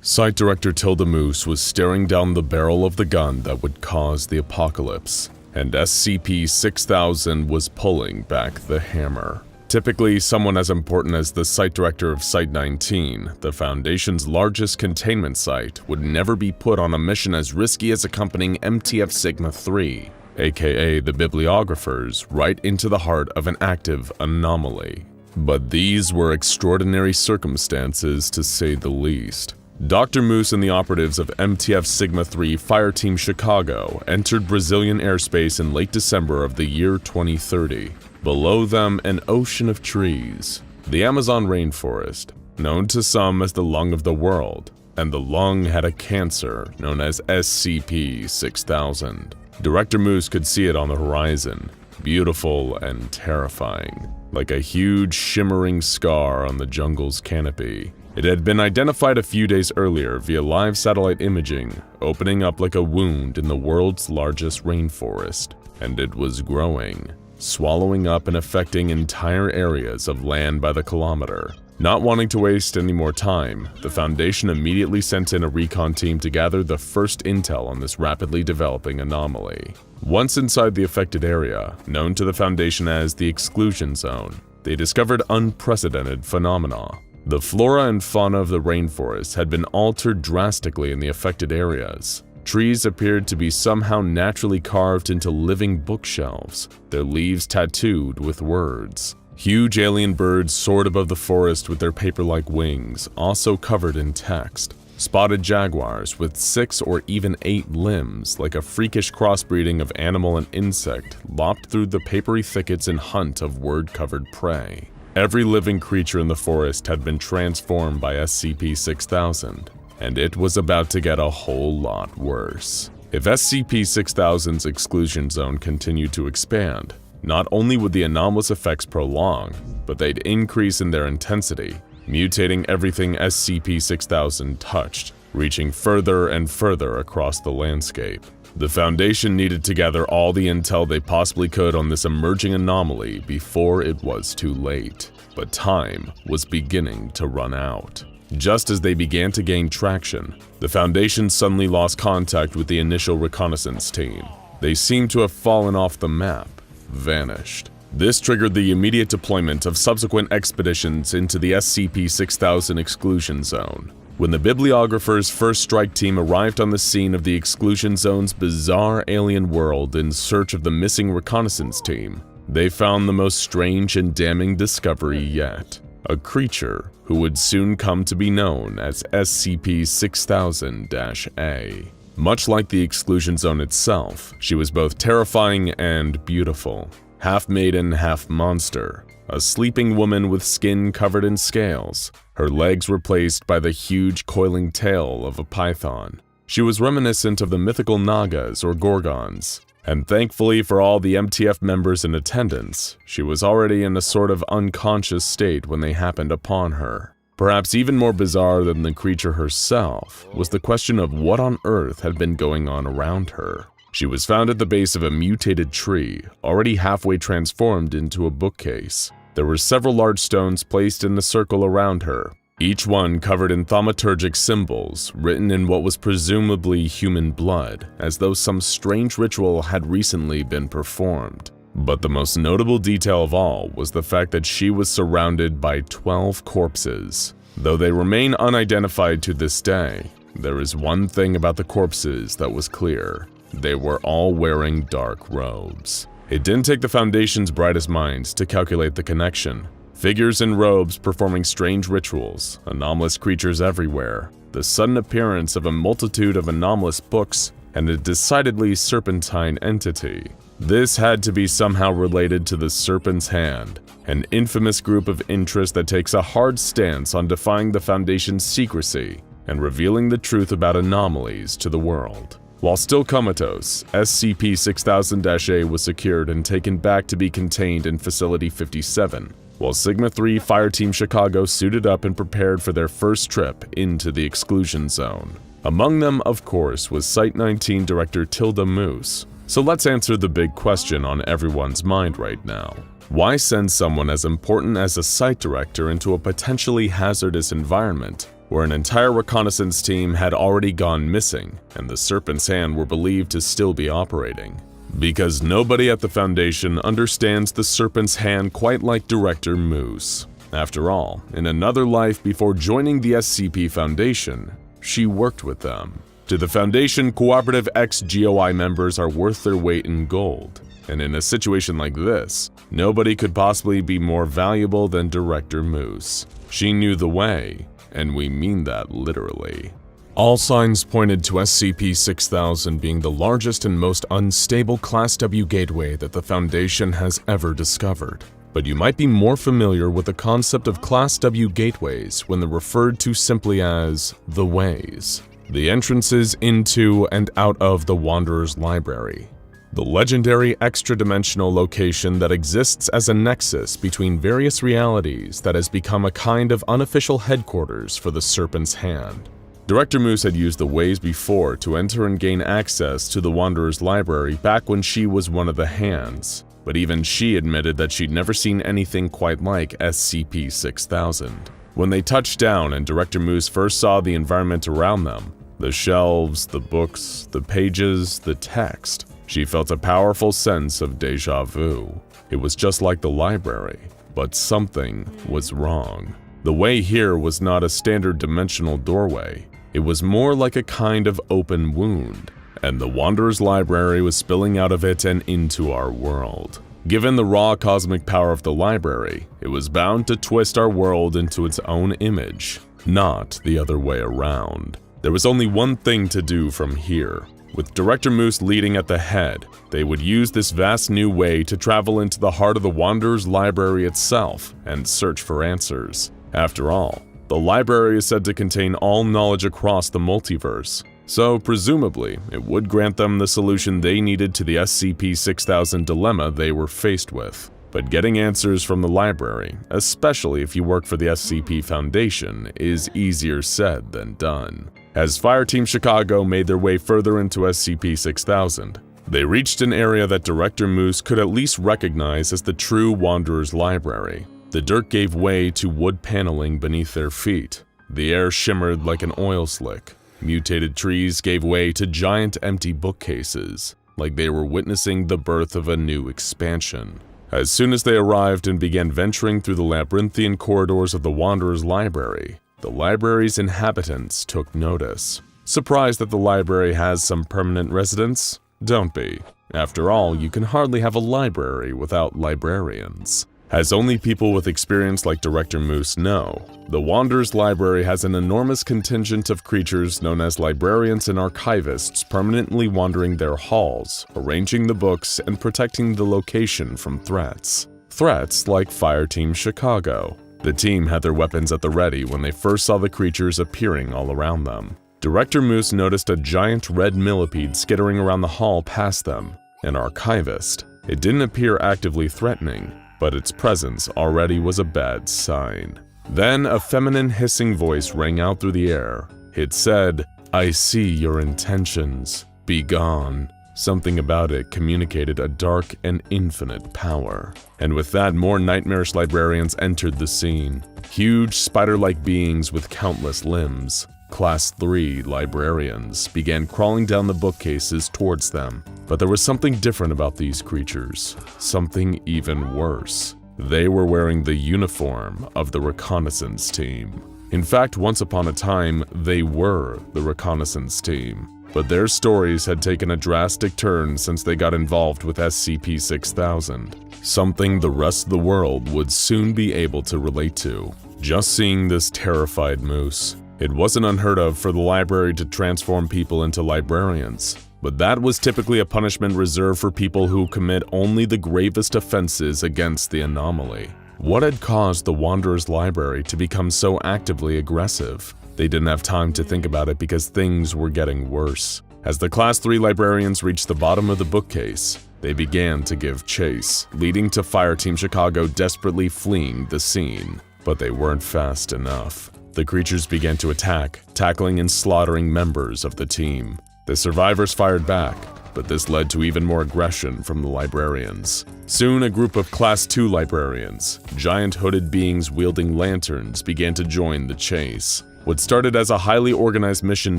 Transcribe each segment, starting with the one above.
Site Director Tilda Moose was staring down the barrel of the gun that would cause the apocalypse, and SCP-6000 was pulling back the hammer. Typically, someone as important as the Site Director of Site-19, the Foundation's largest containment site, would never be put on a mission as risky as accompanying MTF Sigma-3, aka the Bibliographers, right into the heart of an active anomaly. But these were extraordinary circumstances, to say the least. Dr. Moose and the operatives of MTF Sigma-3 Fireteam Chicago entered Brazilian airspace in late December of the year 2030. Below them, an ocean of trees. The Amazon rainforest, known to some as the lung of the world, and the lung had a cancer known as SCP-6000. Director Moose could see it on the horizon, beautiful and terrifying, like a huge shimmering scar on the jungle's canopy. It had been identified a few days earlier via live satellite imaging, opening up like a wound in the world's largest rainforest, and it was growing, swallowing up and affecting entire areas of land by the kilometer. Not wanting to waste any more time, the Foundation immediately sent in a recon team to gather the first intel on this rapidly developing anomaly. Once inside the affected area, known to the Foundation as the Exclusion Zone, they discovered unprecedented phenomena. The flora and fauna of the rainforest had been altered drastically in the affected areas. Trees appeared to be somehow naturally carved into living bookshelves, their leaves tattooed with words. Huge alien birds soared above the forest with their paper-like wings, also covered in text. Spotted jaguars with 6 or even 8 limbs, like a freakish crossbreeding of animal and insect, lopped through the papery thickets in hunt of word-covered prey. Every living creature in the forest had been transformed by SCP-6000, and it was about to get a whole lot worse. If SCP-6000's exclusion zone continued to expand, not only would the anomalous effects prolong, but they'd increase in their intensity, mutating everything SCP-6000 touched, reaching further and further across the landscape. The Foundation needed to gather all the intel they possibly could on this emerging anomaly before it was too late. But time was beginning to run out. Just as they began to gain traction, the Foundation suddenly lost contact with the initial reconnaissance team. They seemed to have fallen off the map, vanished. This triggered the immediate deployment of subsequent expeditions into the SCP-6000 exclusion zone. When the Bibliographers' first strike team arrived on the scene of the exclusion zone's bizarre alien world in search of the missing reconnaissance team, they found the most strange and damning discovery yet. A creature who would soon come to be known as SCP-6000-A. Much like the exclusion zone itself, she was both terrifying and beautiful. Half maiden, half monster. A sleeping woman with skin covered in scales, her legs replaced by the huge coiling tail of a python. She was reminiscent of the mythical Nagas or Gorgons, and thankfully for all the MTF members in attendance, she was already in a sort of unconscious state when they happened upon her. Perhaps even more bizarre than the creature herself was the question of what on earth had been going on around her. She was found at the base of a mutated tree, already halfway transformed into a bookcase. There were several large stones placed in a circle around her, each one covered in thaumaturgic symbols written in what was presumably human blood, as though some strange ritual had recently been performed. But the most notable detail of all was the fact that she was surrounded by 12 corpses. Though they remain unidentified to this day, there is one thing about the corpses that was clear. They were all wearing dark robes. It didn't take the Foundation's brightest minds to calculate the connection. Figures in robes performing strange rituals, anomalous creatures everywhere, the sudden appearance of a multitude of anomalous books, and a decidedly serpentine entity. This had to be somehow related to the Serpent's Hand, an infamous group of interest that takes a hard stance on defying the Foundation's secrecy and revealing the truth about anomalies to the world. While still comatose, SCP-6000-A was secured and taken back to be contained in Facility 57, while Sigma-3 Fireteam Chicago suited up and prepared for their first trip into the exclusion zone. Among them, of course, was Site-19 Director Tilda Moose. So let's answer the big question on everyone's mind right now. Why send someone as important as a site director into a potentially hazardous environment where an entire reconnaissance team had already gone missing, and the Serpent's hand were believed to still be operating. Because nobody at the Foundation understands the Serpent's hand quite like Director Moose. After all, in another life before joining the SCP Foundation, she worked with them. To the Foundation, cooperative ex-GOI members are worth their weight in gold. And in a situation like this, nobody could possibly be more valuable than Director Moose. She knew the way, and we mean that literally. All signs pointed to SCP-6000 being the largest and most unstable Class W gateway that the Foundation has ever discovered. But you might be more familiar with the concept of Class W gateways when they're referred to simply as the Ways, the entrances into and out of the Wanderer's Library. The legendary extra-dimensional location that exists as a nexus between various realities that has become a kind of unofficial headquarters for the Serpent's Hand. Director Moose had used the Ways before to enter and gain access to the Wanderer's Library back when she was one of the Hands, but even she admitted that she'd never seen anything quite like SCP-6000. When they touched down and Director Moose first saw the environment around them, the shelves, the books, the pages, the text, she felt a powerful sense of déjà vu. It was just like the library, but something was wrong. The way here was not a standard dimensional doorway. It was more like a kind of open wound, and the Wanderer's Library was spilling out of it and into our world. Given the raw cosmic power of the library, it was bound to twist our world into its own image, not the other way around. There was only one thing to do from here. With Director Moose leading at the head, they would use this vast new way to travel into the heart of the Wanderer's Library itself and search for answers. After all, the library is said to contain all knowledge across the multiverse, so presumably it would grant them the solution they needed to the SCP-6000 dilemma they were faced with. But getting answers from the library, especially if you work for the SCP Foundation, is easier said than done. As Fireteam Chicago made their way further into SCP-6000, they reached an area that Director Moose could at least recognize as the true Wanderer's Library. The dirt gave way to wood paneling beneath their feet. The air shimmered like an oil slick. Mutated trees gave way to giant empty bookcases, like they were witnessing the birth of a new expansion. As soon as they arrived and began venturing through the labyrinthian corridors of the Wanderer's Library, the library's inhabitants took notice. Surprised that the library has some permanent residents? Don't be. After all, you can hardly have a library without librarians. As only people with experience like Director Moose know, the Wanderer's Library has an enormous contingent of creatures known as librarians and archivists permanently wandering their halls, arranging the books and protecting the location from threats. Threats like Fireteam Chicago. The team had their weapons at the ready when they first saw the creatures appearing all around them. Director Moose noticed a giant red millipede skittering around the hall past them, an archivist. It didn't appear actively threatening, but its presence already was a bad sign. Then a feminine hissing voice rang out through the air. It said, "I see your intentions. Be gone." Something about it communicated a dark and infinite power. And with that, more nightmarish librarians entered the scene. Huge spider-like beings with countless limbs. Class 3 librarians began crawling down the bookcases towards them. But there was something different about these creatures. Something even worse. They were wearing the uniform of the reconnaissance team. In fact, once upon a time, they were the reconnaissance team. But their stories had taken a drastic turn since they got involved with SCP-6000. Something the rest of the world would soon be able to relate to. Just seeing this terrified Moose. It wasn't unheard of for the library to transform people into librarians, but that was typically a punishment reserved for people who commit only the gravest offenses against the anomaly. What had caused the Wanderer's Library to become so actively aggressive? They didn't have time to think about it because things were getting worse. As the Class 3 librarians reached the bottom of the bookcase, they began to give chase, leading to Fireteam Chicago desperately fleeing the scene. But they weren't fast enough. The creatures began to attack, tackling and slaughtering members of the team. The survivors fired back, but this led to even more aggression from the librarians. Soon, a group of Class 2 librarians, giant hooded beings wielding lanterns, began to join the chase. What started as a highly organized mission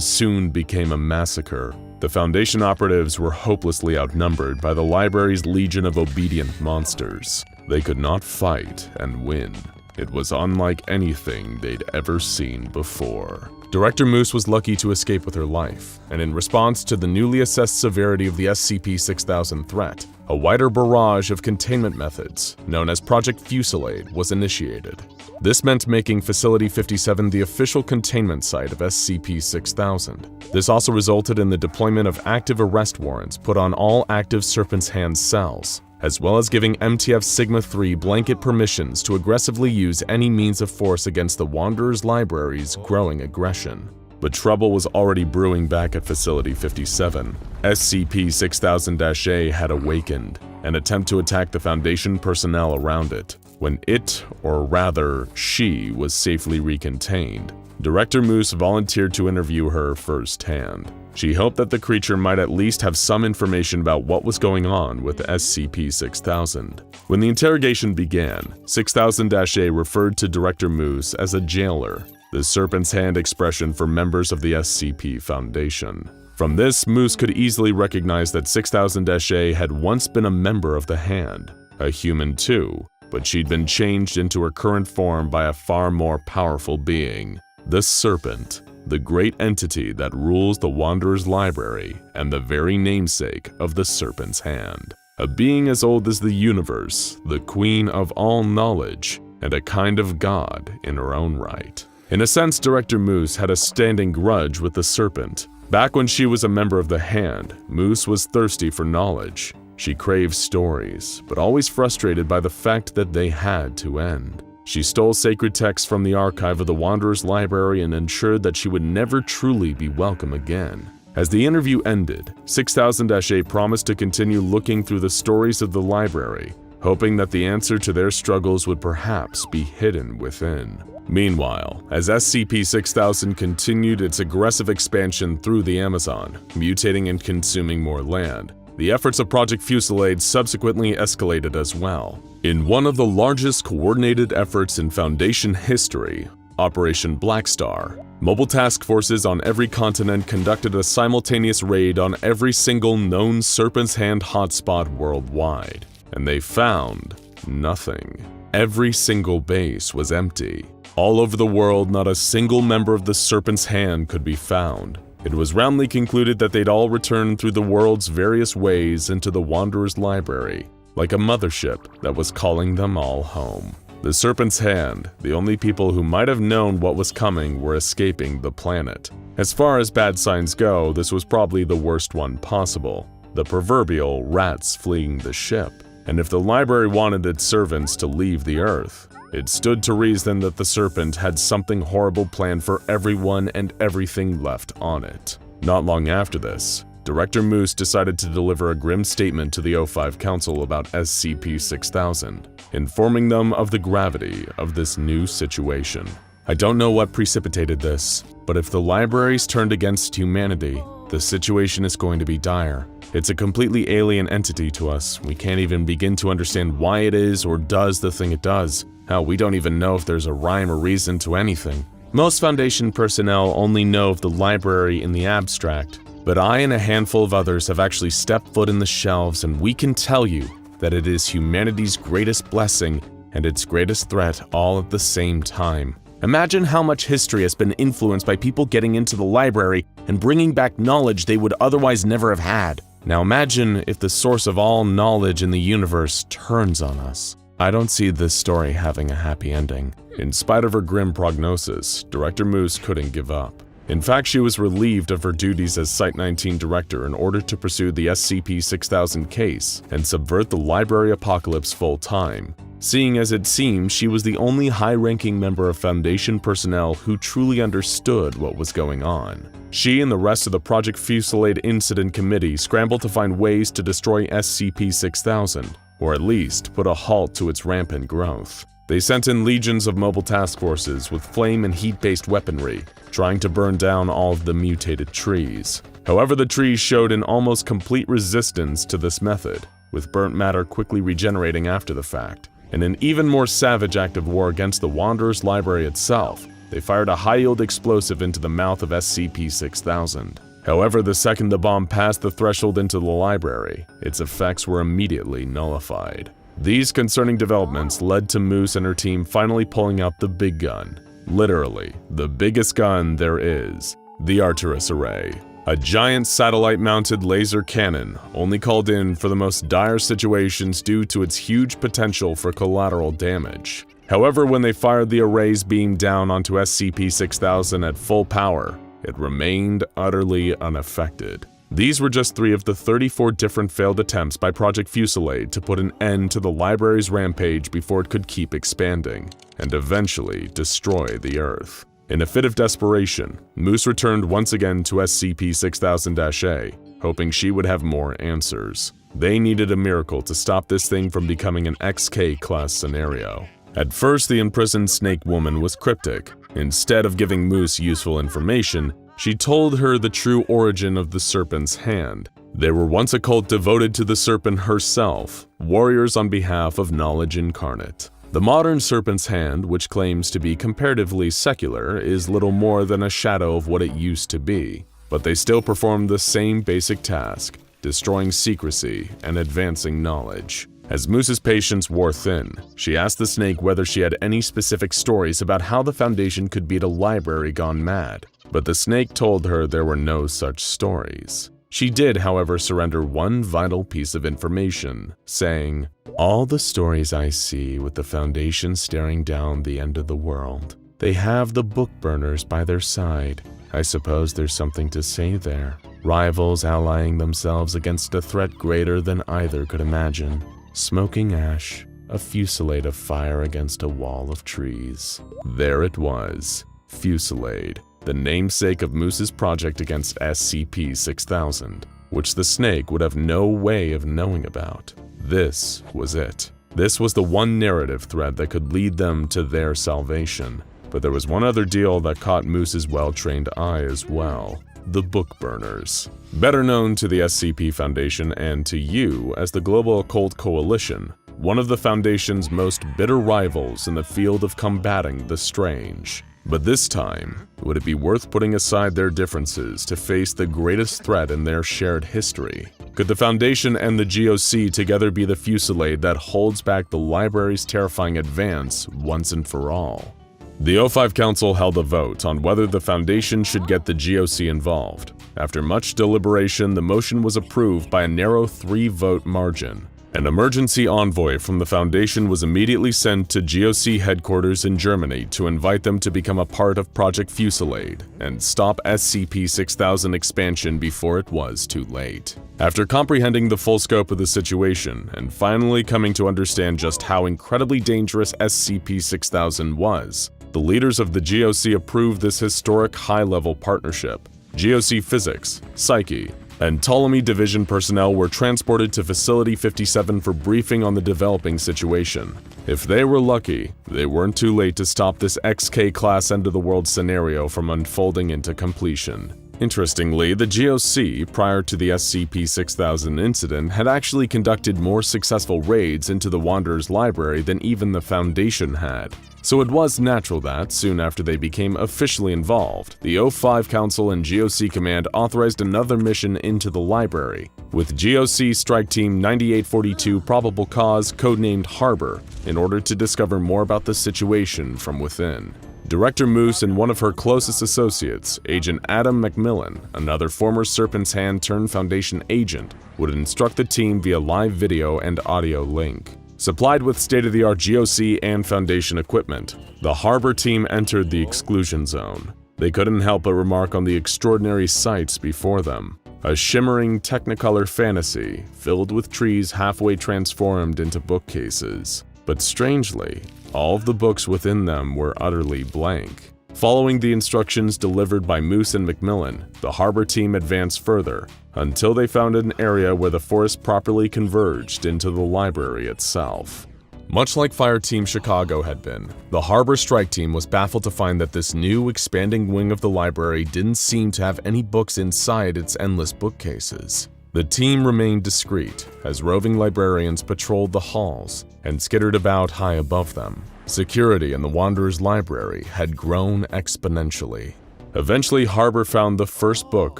soon became a massacre. The Foundation operatives were hopelessly outnumbered by the library's legion of obedient monsters. They could not fight and win. It was unlike anything they'd ever seen before. Director Moose was lucky to escape with her life, and in response to the newly assessed severity of the SCP-6000 threat, a wider barrage of containment methods, known as Project FUSILLADE, was initiated. This meant making Facility 57 the official containment site of SCP-6000. This also resulted in the deployment of active arrest warrants put on all active Serpent's Hand cells, as well as giving MTF Sigma-3 blanket permissions to aggressively use any means of force against the Wanderer's Library's growing aggression. But trouble was already brewing back at Facility 57. SCP-6000-A had awakened, an attempt to attack the Foundation personnel around it. When it, or rather, she, was safely recontained, Director Moose volunteered to interview her firsthand. She hoped that the creature might at least have some information about what was going on with SCP-6000. When the interrogation began, 6000-A referred to Director Moose as a jailer, the Serpent's Hand expression for members of the SCP Foundation. From this, Moose could easily recognize that 6000-A had once been a member of the Hand, a human too, but she'd been changed into her current form by a far more powerful being, the Serpent, the great entity that rules the Wanderer's Library and the very namesake of the Serpent's Hand. A being as old as the universe, the queen of all knowledge, and a kind of god in her own right. In a sense, Director Moose had a standing grudge with the Serpent. Back when she was a member of the Hand, Moose was thirsty for knowledge. She craved stories, but always frustrated by the fact that they had to end. She stole sacred texts from the archive of the Wanderer's Library and ensured that she would never truly be welcome again. As the interview ended, 6000-A promised to continue looking through the stories of the library, hoping that the answer to their struggles would perhaps be hidden within. Meanwhile, as SCP-6000 continued its aggressive expansion through the Amazon, mutating and consuming more land, the efforts of Project FUSILLADE subsequently escalated as well. In one of the largest coordinated efforts in Foundation history, Operation Black Star, mobile task forces on every continent conducted a simultaneous raid on every single known Serpent's Hand hotspot worldwide, and they found nothing. Every single base was empty. All over the world, not a single member of the Serpent's Hand could be found. It was roundly concluded that they'd all returned through the world's various ways into the Wanderer's Library, like a mothership that was calling them all home. The Serpent's Hand, the only people who might have known what was coming, were escaping the planet. As far as bad signs go, this was probably the worst one possible. The proverbial rats fleeing the ship. And if the library wanted its servants to leave the Earth, it stood to reason that the Serpent had something horrible planned for everyone and everything left on it. Not long after this, Director Moose decided to deliver a grim statement to the O5 Council about SCP-6000, informing them of the gravity of this new situation. I don't know what precipitated this, but if the libraries turned against humanity, the situation is going to be dire. It's a completely alien entity to us. We can't even begin to understand why it is or does the thing it does. Hell, we don't even know if there's a rhyme or reason to anything. Most Foundation personnel only know of the library in the abstract, but I and a handful of others have actually stepped foot in the shelves, and we can tell you that it is humanity's greatest blessing and its greatest threat all at the same time. Imagine how much history has been influenced by people getting into the library and bringing back knowledge they would otherwise never have had. Now imagine if the source of all knowledge in the universe turns on us. I don't see this story having a happy ending. In spite of her grim prognosis, Director Moose couldn't give up. In fact, she was relieved of her duties as Site-19 director in order to pursue the SCP-6000 case and subvert the library apocalypse full-time, seeing as it seemed she was the only high-ranking member of Foundation personnel who truly understood what was going on. She and the rest of the Project FUSILLADE Incident Committee scrambled to find ways to destroy SCP-6000, or at least put a halt to its rampant growth. They sent in legions of mobile task forces with flame and heat-based weaponry, trying to burn down all of the mutated trees. However, the trees showed an almost complete resistance to this method, with burnt matter quickly regenerating after the fact. In an even more savage act of war against the Wanderer's Library itself, they fired a high-yield explosive into the mouth of SCP-6000. However, the second the bomb passed the threshold into the library, its effects were immediately nullified. These concerning developments led to Moose and her team finally pulling out the big gun. Literally, the biggest gun there is, the Arcturus Array. A giant satellite-mounted laser cannon, only called in for the most dire situations due to its huge potential for collateral damage. However, when they fired the array's beam down onto SCP-6000 at full power, it remained utterly unaffected. These were just 3 of the 34 different failed attempts by Project FUSILLADE to put an end to the library's rampage before it could keep expanding, and eventually destroy the Earth. In a fit of desperation, Moose returned once again to SCP-6000-A, hoping she would have more answers. They needed a miracle to stop this thing from becoming an XK class scenario. At first, the imprisoned snake woman was cryptic. Instead of giving Moose useful information, she told her the true origin of the Serpent's hand. They were once a cult devoted to the Serpent herself, warriors on behalf of knowledge incarnate. The modern Serpent's hand, which claims to be comparatively secular, is little more than a shadow of what it used to be, but they still perform the same basic task, destroying secrecy and advancing knowledge. As Moose's patience wore thin, she asked the snake whether she had any specific stories about how the Foundation could beat a library gone mad, but the snake told her there were no such stories. She did, however, surrender one vital piece of information, saying, "All the stories I see with the Foundation staring down the end of the world, they have the book burners by their side. I suppose there's something to say there. Rivals allying themselves against a threat greater than either could imagine. Smoking ash, a fusillade of fire against a wall of trees." There it was, FUSILLADE, the namesake of Moose's project against SCP-6000, which the snake would have no way of knowing about. This was it. This was the one narrative thread that could lead them to their salvation. But there was one other deal that caught Moose's well-trained eye as well. The book burners. Better known to the SCP Foundation and to you as the Global Occult Coalition, one of the Foundation's most bitter rivals in the field of combating the strange. But this time, would it be worth putting aside their differences to face the greatest threat in their shared history? Could the Foundation and the GOC together be the FUSILLADE that holds back the library's terrifying advance once and for all? The O5 Council held a vote on whether the Foundation should get the GOC involved. After much deliberation, the motion was approved by a narrow 3-vote margin. An emergency envoy from the Foundation was immediately sent to GOC headquarters in Germany to invite them to become a part of Project FUSILLADE and stop SCP-6000 expansion before it was too late. After comprehending the full scope of the situation and finally coming to understand just how incredibly dangerous SCP-6000 was, the leaders of the GOC approved this historic high-level partnership. GOC Physics, Psyche, and Ptolemy Division personnel were transported to Facility 57 for briefing on the developing situation. If they were lucky, they weren't too late to stop this XK-class end-of-the-world scenario from unfolding into completion. Interestingly, the GOC, prior to the SCP-6000 incident, had actually conducted more successful raids into the Wanderer's library than even the Foundation had. So it was natural that, soon after they became officially involved, the O5 Council and GOC Command authorized another mission into the library, with GOC Strike Team 9842 Probable Cause codenamed Harbor, in order to discover more about the situation from within. Director Moose and one of her closest associates, Agent Adam Macmillan, another former Serpent's Hand turned Foundation agent, would instruct the team via live video and audio link. Supplied with state-of-the-art GOC and Foundation equipment, the Harbor team entered the exclusion zone. They couldn't help but remark on the extraordinary sights before them. A shimmering technicolor fantasy, filled with trees halfway transformed into bookcases. But strangely, all of the books within them were utterly blank. Following the instructions delivered by Moose and Macmillan, the Harbor team advanced further, until they found an area where the forest properly converged into the library itself. Much like Fire Team Chicago had been, the Harbor Strike Team was baffled to find that this new, expanding wing of the library didn't seem to have any books inside its endless bookcases. The team remained discreet as roving librarians patrolled the halls and skittered about high above them. Security in the Wanderer's library had grown exponentially. Eventually, Harbor found the first book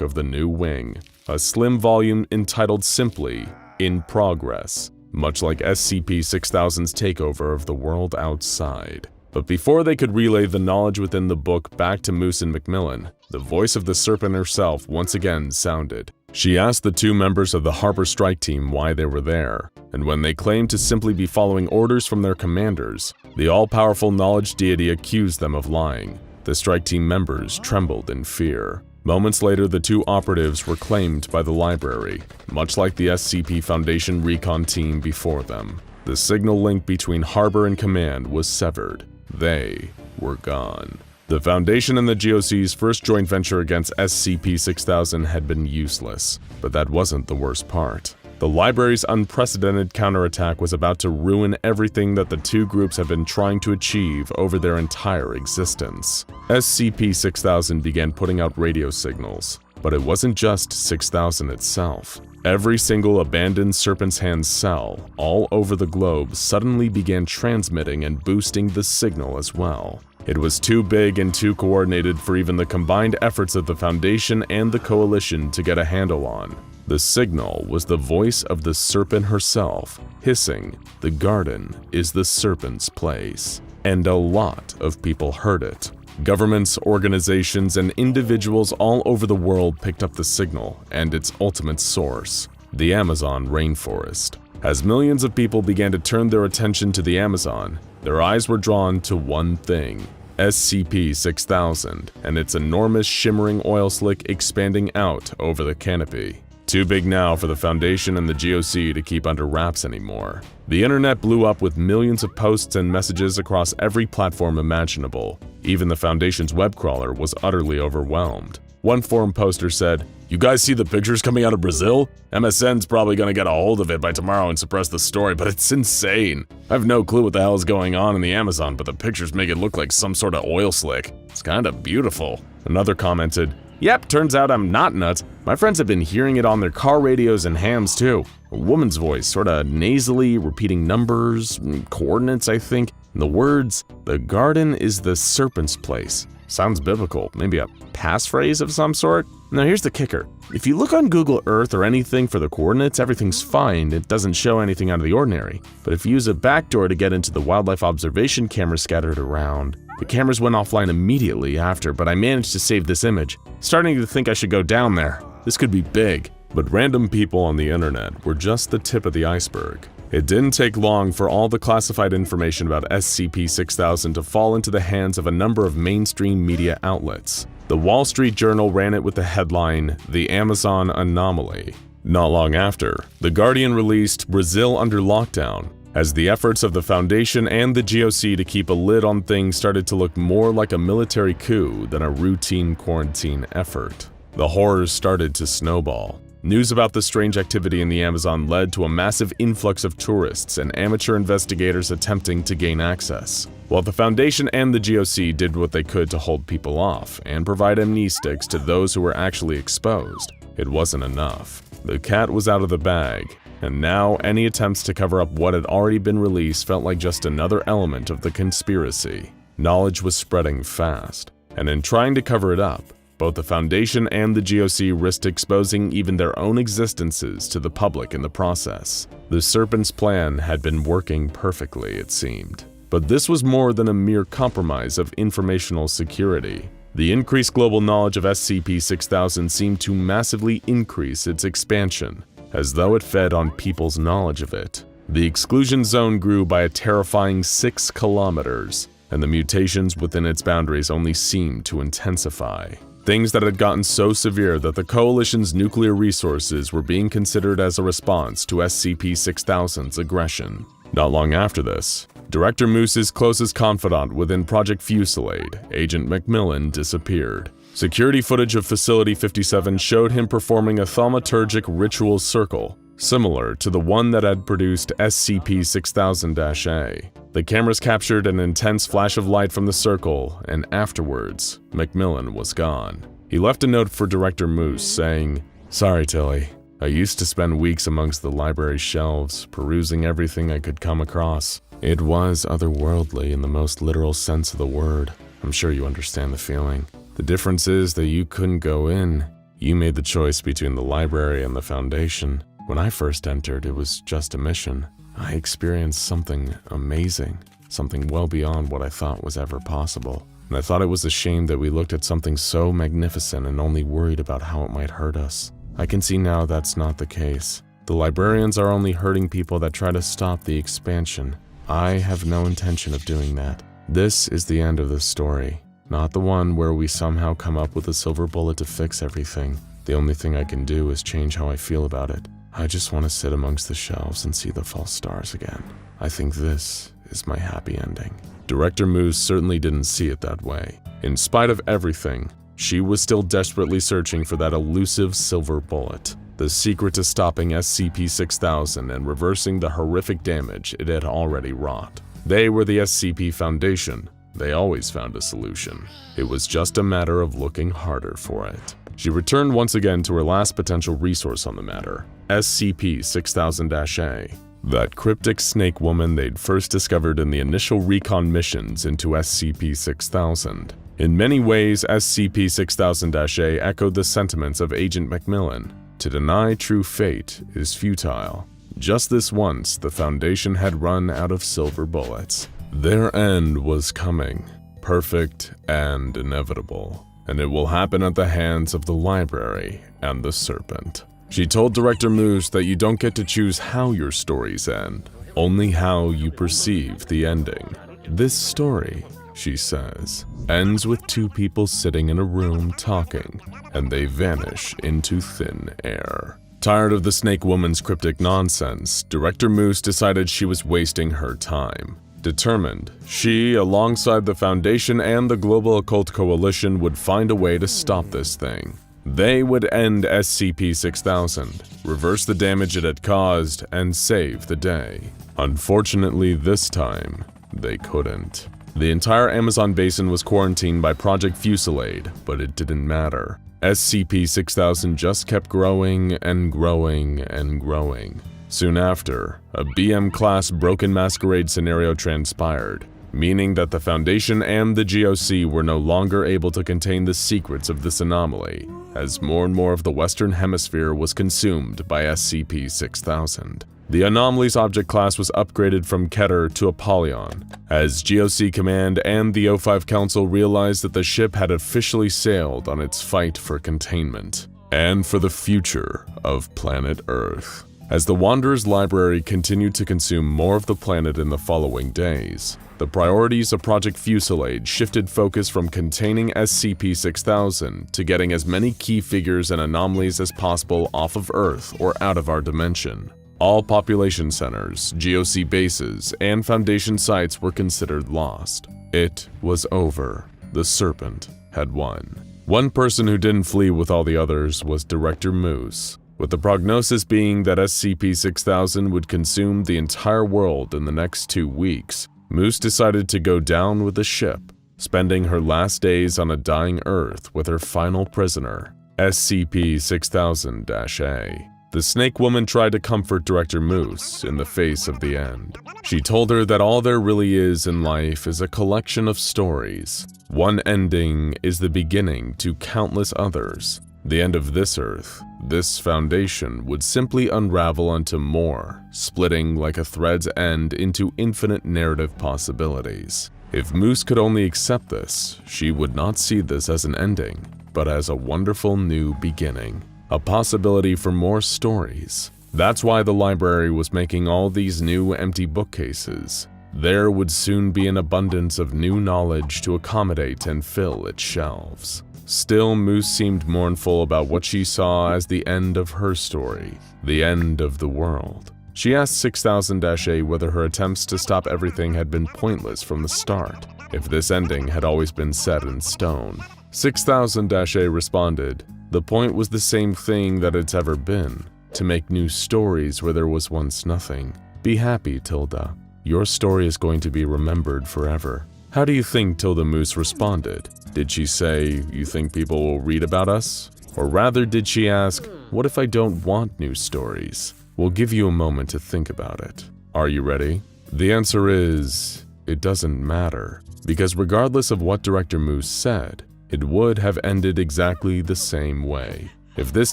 of the new wing, a slim volume entitled simply, In Progress, much like SCP-6000's takeover of the world outside. But before they could relay the knowledge within the book back to Moose and Macmillan, the voice of the Serpent herself once again sounded. She asked the two members of the Harbor strike team why they were there, and when they claimed to simply be following orders from their commanders, the all-powerful knowledge deity accused them of lying. The strike team members trembled in fear. Moments later, the two operatives were claimed by the library, much like the SCP Foundation recon team before them. The signal link between Harbor and Command was severed. They were gone. The Foundation and the GOC's first joint venture against SCP-6000 had been useless, but that wasn't the worst part. The library's unprecedented counterattack was about to ruin everything that the two groups had been trying to achieve over their entire existence. SCP-6000 began putting out radio signals, but it wasn't just 6000 itself. Every single abandoned Serpent's Hand cell all over the globe suddenly began transmitting and boosting the signal as well. It was too big and too coordinated for even the combined efforts of the Foundation and the Coalition to get a handle on. The signal was the voice of the Serpent herself, hissing, "The garden is the Serpent's place." And a lot of people heard it. Governments, organizations, and individuals all over the world picked up the signal and its ultimate source, the Amazon rainforest. As millions of people began to turn their attention to the Amazon, their eyes were drawn to one thing: SCP-6000 and its enormous shimmering oil slick expanding out over the canopy. Too big now for the Foundation and the GOC to keep under wraps anymore. The internet blew up with millions of posts and messages across every platform imaginable. Even the Foundation's web crawler was utterly overwhelmed. One forum poster said, "You guys see the pictures coming out of Brazil? MSN's probably gonna get a hold of it by tomorrow and suppress the story, but it's insane. I have no clue what the hell is going on in the Amazon, but the pictures make it look like some sort of oil slick. It's kinda beautiful." Another commented, "Yep, turns out I'm not nuts. My friends have been hearing it on their car radios and hams too. A woman's voice, sorta nasally, repeating numbers, coordinates I think, and the words, 'The garden is the Serpent's place.' Sounds biblical, maybe a passphrase of some sort?" Now here's the kicker. If you look on Google Earth or anything for the coordinates, everything's fine, it doesn't show anything out of the ordinary. But if you use a backdoor to get into the wildlife observation cameras scattered around, the cameras went offline immediately after, but I managed to save this image. Starting to think I should go down there. This could be big. But random people on the internet were just the tip of the iceberg. It didn't take long for all the classified information about SCP-6000 to fall into the hands of a number of mainstream media outlets. The Wall Street Journal ran it with the headline, "The Amazon Anomaly." Not long after, The Guardian released Brazil Under Lockdown, as the efforts of the Foundation and the GOC to keep a lid on things started to look more like a military coup than a routine quarantine effort. The horrors started to snowball. News about the strange activity in the Amazon led to a massive influx of tourists and amateur investigators attempting to gain access. While the Foundation and the GOC did what they could to hold people off and provide amnestics to those who were actually exposed, it wasn't enough. The cat was out of the bag, and now any attempts to cover up what had already been released felt like just another element of the conspiracy. Knowledge was spreading fast, and in trying to cover it up, both the Foundation and the GOC risked exposing even their own existences to the public in the process. The Serpent's plan had been working perfectly, it seemed. But this was more than a mere compromise of informational security. The increased global knowledge of SCP-6000 seemed to massively increase its expansion, as though it fed on people's knowledge of it. The exclusion zone grew by a terrifying 6 kilometers, and the mutations within its boundaries only seemed to intensify. Things that had gotten so severe that the Coalition's nuclear resources were being considered as a response to SCP-6000's aggression. Not long after this, Director Moose's closest confidant within Project FUSILLADE, Agent Macmillan, disappeared. Security footage of Facility 57 showed him performing a thaumaturgic ritual circle, similar to the one that had produced SCP-6000-A. The cameras captured an intense flash of light from the circle, and afterwards, Macmillan was gone. He left a note for Director Moose saying, "Sorry, Tilly. I used to spend weeks amongst the library's shelves, perusing everything I could come across. It was otherworldly in the most literal sense of the word. I'm sure you understand the feeling. The difference is that you couldn't go in. You made the choice between the library and the Foundation. When I first entered, it was just a mission. I experienced something amazing, something well beyond what I thought was ever possible. And I thought it was a shame that we looked at something so magnificent and only worried about how it might hurt us. I can see now that's not the case. The librarians are only hurting people that try to stop the expansion. I have no intention of doing that. This is the end of the story, not the one where we somehow come up with a silver bullet to fix everything. The only thing I can do is change how I feel about it. I just want to sit amongst the shelves and see the false stars again. I think this is my happy ending. Director Moose certainly didn't see it that way. In spite of everything, she was still desperately searching for that elusive silver bullet, the secret to stopping SCP-6000 and reversing the horrific damage it had already wrought. They were the SCP Foundation. They always found a solution. It was just a matter of looking harder for it. She returned once again to her last potential resource on the matter, SCP-6000-A. That cryptic snake woman they'd first discovered in the initial recon missions into SCP-6000. In many ways, SCP-6000-A echoed the sentiments of Agent Macmillan. To deny true fate is futile. Just this once, the Foundation had run out of silver bullets. Their end was coming, perfect and inevitable, and it will happen at the hands of the library and the Serpent. She told Director Moose that you don't get to choose how your stories end, only how you perceive the ending. This story, she says, ends with two people sitting in a room talking, and they vanish into thin air. Tired of the snake woman's cryptic nonsense, Director Moose decided she was wasting her time. Determined, she, alongside the Foundation and the Global Occult Coalition, would find a way to stop this thing. They would end SCP-6000, reverse the damage it had caused, and save the day. Unfortunately, this time, they couldn't. The entire Amazon basin was quarantined by Project FUSILLADE, but it didn't matter. SCP-6000 just kept growing and growing and growing. Soon after, a BM-class Broken Masquerade scenario transpired, meaning that the Foundation and the GOC were no longer able to contain the secrets of this anomaly, as more and more of the Western Hemisphere was consumed by SCP-6000. The anomaly's object class was upgraded from Keter to Apollyon, as GOC Command and the O5 Council realized that the ship had officially sailed on its fight for containment, and for the future of planet Earth. As the Wanderer's library continued to consume more of the planet in the following days, the priorities of Project FUSILLADE shifted focus from containing SCP-6000 to getting as many key figures and anomalies as possible off of Earth or out of our dimension. All population centers, GOC bases, and Foundation sites were considered lost. It was over. The Serpent had won. One person who didn't flee with all the others was Director Moose, with the prognosis being that SCP-6000 would consume the entire world in the next 2 weeks. Moose decided to go down with the ship, spending her last days on a dying Earth with her final prisoner, SCP-6000-A. The Snake Woman tried to comfort Director Moose in the face of the end. She told her that all there really is in life is a collection of stories. One ending is the beginning to countless others. The end of this Earth, this Foundation, would simply unravel onto more, splitting like a thread's end into infinite narrative possibilities. If Moose could only accept this, she would not see this as an ending, but as a wonderful new beginning. A possibility for more stories. That's why the library was making all these new empty bookcases. There would soon be an abundance of new knowledge to accommodate and fill its shelves. Still, Moose seemed mournful about what she saw as the end of her story, the end of the world. She asked 6000-A whether her attempts to stop everything had been pointless from the start, if this ending had always been set in stone. 6000-A responded, "The point was the same thing that it's ever been, to make new stories where there was once nothing. Be happy, Tilda. Your story is going to be remembered forever." How do you think Tilda Moose responded? Did she say, "You think people will read about us?" Or rather, did she ask, What if I don't want new stories? We'll give you a moment to think about it. Are you ready? The answer is, it doesn't matter. Because regardless of what Director Moose said, it would have ended exactly the same way. If this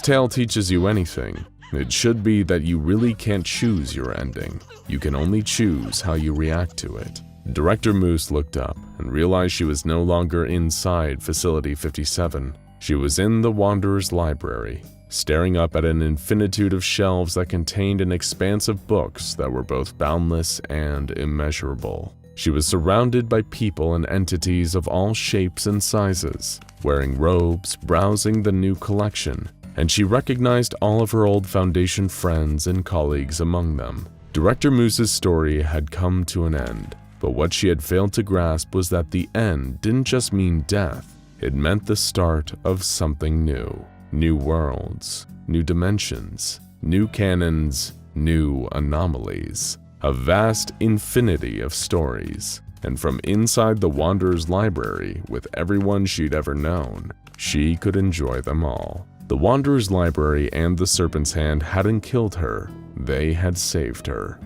tale teaches you anything, it should be that you really can't choose your ending. You can only choose how you react to it. Director Moose looked up and realized she was no longer inside Facility 57. She was in the Wanderer's library, staring up at an infinitude of shelves that contained an expanse of books that were both boundless and immeasurable. She was surrounded by people and entities of all shapes and sizes, wearing robes, browsing the new collection, and she recognized all of her old Foundation friends and colleagues among them. Director Moose's story had come to an end, but what she had failed to grasp was that the end didn't just mean death, it meant the start of something new. New worlds, new dimensions, new canons, new anomalies. A vast infinity of stories, and from inside the Wanderer's library, with everyone she'd ever known, she could enjoy them all. The Wanderer's library and the Serpent's Hand hadn't killed her, they had saved her.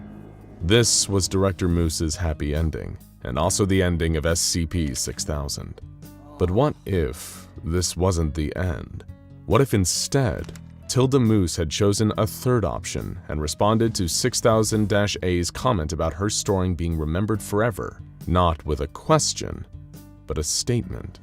This was Director Moose's happy ending, and also the ending of SCP-6000. But what if this wasn't the end? What if instead, Tilda Moose had chosen a third option and responded to 6000-A's comment about her story being remembered forever, not with a question, but a statement.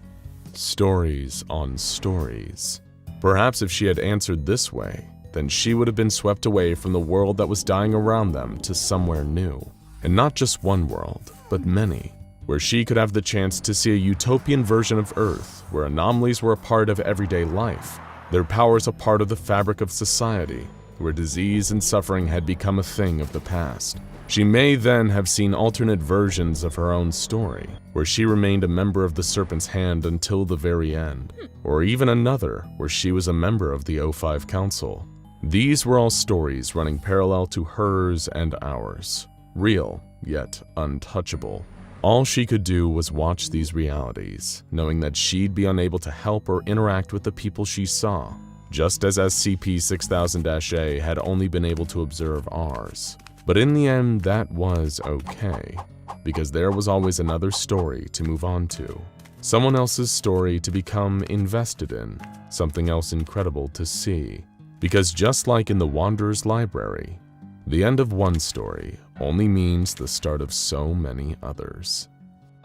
Stories on stories. Perhaps if she had answered this way, then she would have been swept away from the world that was dying around them to somewhere new. And not just one world, but many, where she could have the chance to see a utopian version of Earth where anomalies were a part of everyday life, their powers a part of the fabric of society, where disease and suffering had become a thing of the past. She may then have seen alternate versions of her own story, where she remained a member of the Serpent's Hand until the very end, or even another where she was a member of the O5 Council. These were all stories running parallel to hers and ours, real yet untouchable. All she could do was watch these realities, knowing that she'd be unable to help or interact with the people she saw, just as SCP-6000-A had only been able to observe ours. But in the end, that was okay, because there was always another story to move on to. Someone else's story to become invested in, something else incredible to see. Because just like in the Wanderer's library, the end of one story only means the start of so many others.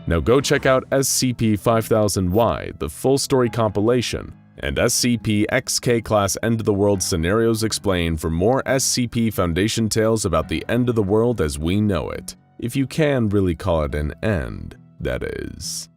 Now go check out SCP-5000-Y, the full story compilation, and SCP-XK Class End of the World Scenarios Explained for more SCP Foundation tales about the end of the world as we know it. If you can really call it an end, that is.